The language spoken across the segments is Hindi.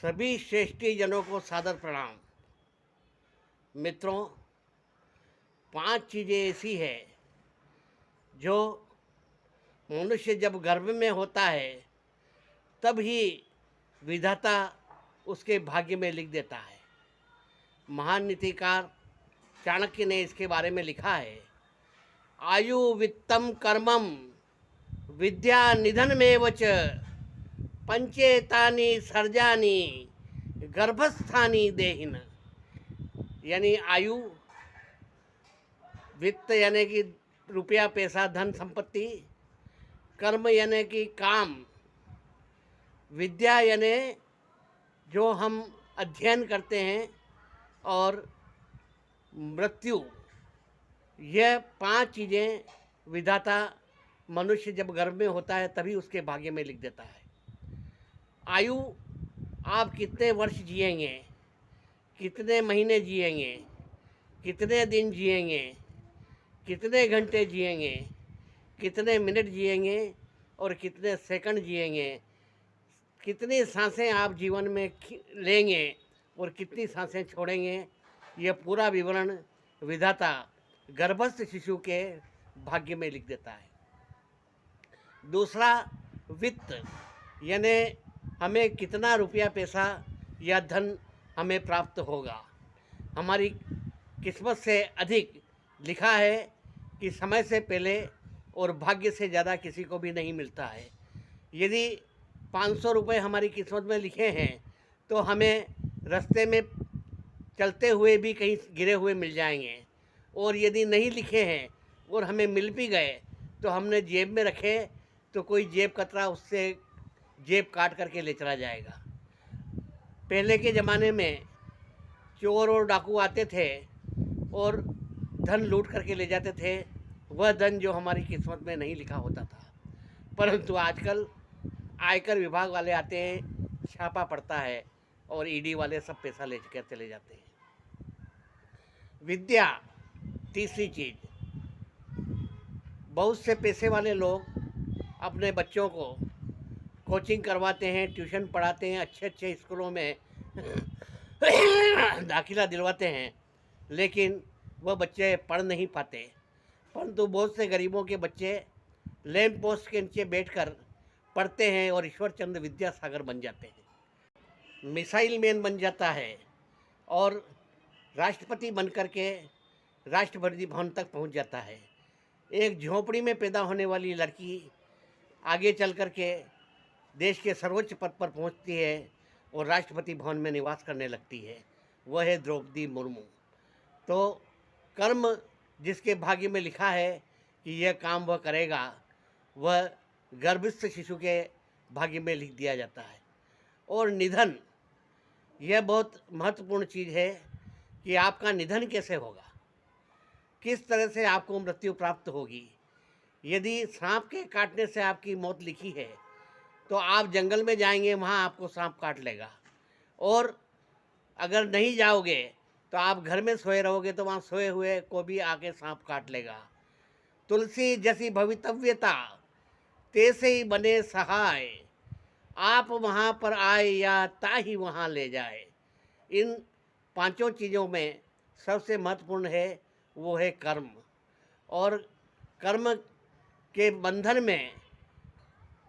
सभी श्रेष्ठी जनों को सादर प्रणाम। मित्रों, 5 चीज़ें ऐसी है जो मनुष्य जब गर्भ में होता है तब ही विधाता उसके भाग्य में लिख देता है। महान नीतिकार चाणक्य ने इसके बारे में लिखा है, आयु वित्तम कर्मम विद्या निधन में वच पंचेतानि सर्जानी गर्भस्थानी देहिन। यानी आयु, वित्त यानी कि रुपया पैसा धन संपत्ति, कर्म यानी कि काम, विद्या यानी जो हम अध्ययन करते हैं, और मृत्यु। यह 5 चीज़ें विधाता मनुष्य जब गर्भ में होता है तभी उसके भाग्य में लिख देता है। आयु, आप कितने वर्ष जिएंगे, कितने महीने जिएंगे, कितने दिन जिएंगे, कितने घंटे जिएंगे, कितने मिनट जिएंगे और कितने सेकंड जिएंगे, कितनी सांसें आप जीवन में लेंगे और कितनी सांसें छोड़ेंगे, यह पूरा विवरण विधाता गर्भस्थ शिशु के भाग्य में लिख देता है। दूसरा, वित्त यानी हमें कितना रुपया पैसा या धन हमें प्राप्त होगा। हमारी किस्मत से अधिक लिखा है कि समय से पहले और भाग्य से ज़्यादा किसी को भी नहीं मिलता है। यदि 500 रुपये हमारी किस्मत में लिखे हैं तो हमें रास्ते में चलते हुए भी कहीं गिरे हुए मिल जाएंगे, और यदि नहीं लिखे हैं और हमें मिल भी गए तो हमने जेब में रखे तो कोई जेब कतरा उससे जेब काट करके ले चला जाएगा। पहले के ज़माने में चोर और डाकू आते थे और धन लूट करके ले जाते थे, वह धन जो हमारी किस्मत में नहीं लिखा होता था। परंतु आजकल आयकर विभाग वाले आते हैं, छापा पड़ता है और ईडी वाले सब पैसा ले कर चले जाते हैं। विद्या, तीसरी चीज़, बहुत से पैसे वाले लोग अपने बच्चों को कोचिंग करवाते हैं, ट्यूशन पढ़ाते हैं, अच्छे अच्छे स्कूलों में दाखिला दिलवाते हैं, लेकिन वह बच्चे पढ़ नहीं पाते। परंतु बहुत से गरीबों के बच्चे लैंप पोस्ट के नीचे बैठकर पढ़ते हैं और ईश्वरचंद्र विद्यासागर बन जाते हैं, मिसाइल मैन बन जाता है और राष्ट्रपति बन कर के राष्ट्रपति भवन तक पहुंच जाता है। एक झोंपड़ी में पैदा होने वाली लड़की आगे चल कर के देश के सर्वोच्च पद पर पहुंचती है और राष्ट्रपति भवन में निवास करने लगती है, वह है द्रौपदी मुर्मू। तो कर्म जिसके भाग्य में लिखा है कि यह काम वह करेगा, वह गर्भस्थ शिशु के भाग्य में लिख दिया जाता है। और निधन, यह बहुत महत्वपूर्ण चीज़ है कि आपका निधन कैसे होगा, किस तरह से आपको मृत्यु प्राप्त होगी। यदि सांप के काटने से आपकी मौत लिखी है तो आप जंगल में जाएंगे, वहाँ आपको सांप काट लेगा, और अगर नहीं जाओगे तो आप घर में सोए रहोगे तो वहाँ सोए हुए को भी आके सांप काट लेगा। तुलसी जैसी भवितव्यता तैसे ही बने सहाय, आप वहाँ पर आए या ताही वहाँ ले जाए। इन 5 चीज़ों में सबसे महत्वपूर्ण है वो है कर्म। और कर्म के बंधन में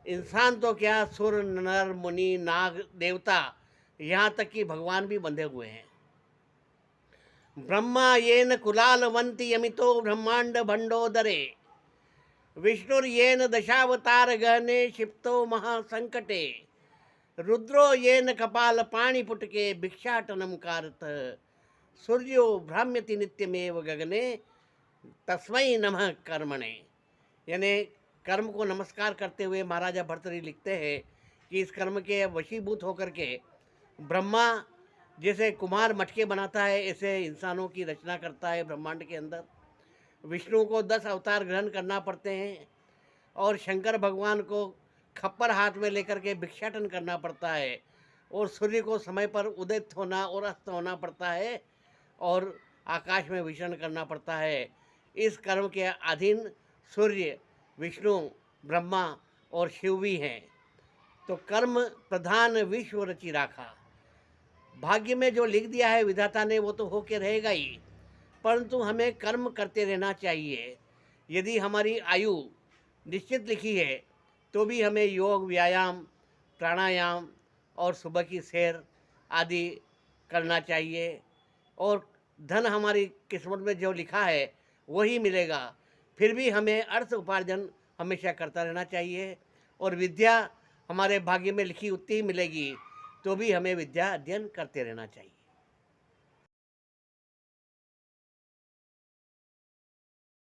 इंसान तो क्या, सुर नर मुनि नाग देवता, यहाँ तक कि भगवान भी बंधे हुए हैं। ब्रह्मा येन कुलालवंती यमितो ब्रह्मांड भंडोदरे, विष्णुर्येन दशावतार गहने क्षिप्तो महासंकटे, रुद्रो येन कपाल पाणिपुटके भिक्षाटनम कारत, सूर्यो भ्राम्यति नित्यमेव गगने तस्मै नमः कर्मणे। यानी कर्म को नमस्कार करते हुए महाराजा भर्तृहरि लिखते हैं कि इस कर्म के वशीभूत होकर के ब्रह्मा जैसे कुम्हार मटके बनाता है, ऐसे इंसानों की रचना करता है ब्रह्मांड के अंदर। विष्णु को 10 अवतार ग्रहण करना पड़ते हैं, और शंकर भगवान को खप्पर हाथ में लेकर के भिक्षाटन करना पड़ता है, और सूर्य को समय पर उदित होना और अस्त होना पड़ता है, और आकाश में विचरण करना पड़ता है। इस कर्म के अधीन सूर्य, विष्णु, ब्रह्मा और शिव भी हैं। तो कर्म प्रधान विश्व रचि राखा, भाग्य में जो लिख दिया है विधाता ने वो तो होके रहेगा ही, परंतु हमें कर्म करते रहना चाहिए। यदि हमारी आयु निश्चित लिखी है तो भी हमें योग, व्यायाम, प्राणायाम और सुबह की सैर आदि करना चाहिए। और धन हमारी किस्मत में जो लिखा है वही मिलेगा, फिर भी हमें अर्थ उपार्जन हमेशा करता रहना चाहिए। और विद्या हमारे भाग्य में लिखी उतनी ही मिलेगी, तो भी हमें विद्या अध्ययन करते रहना चाहिए।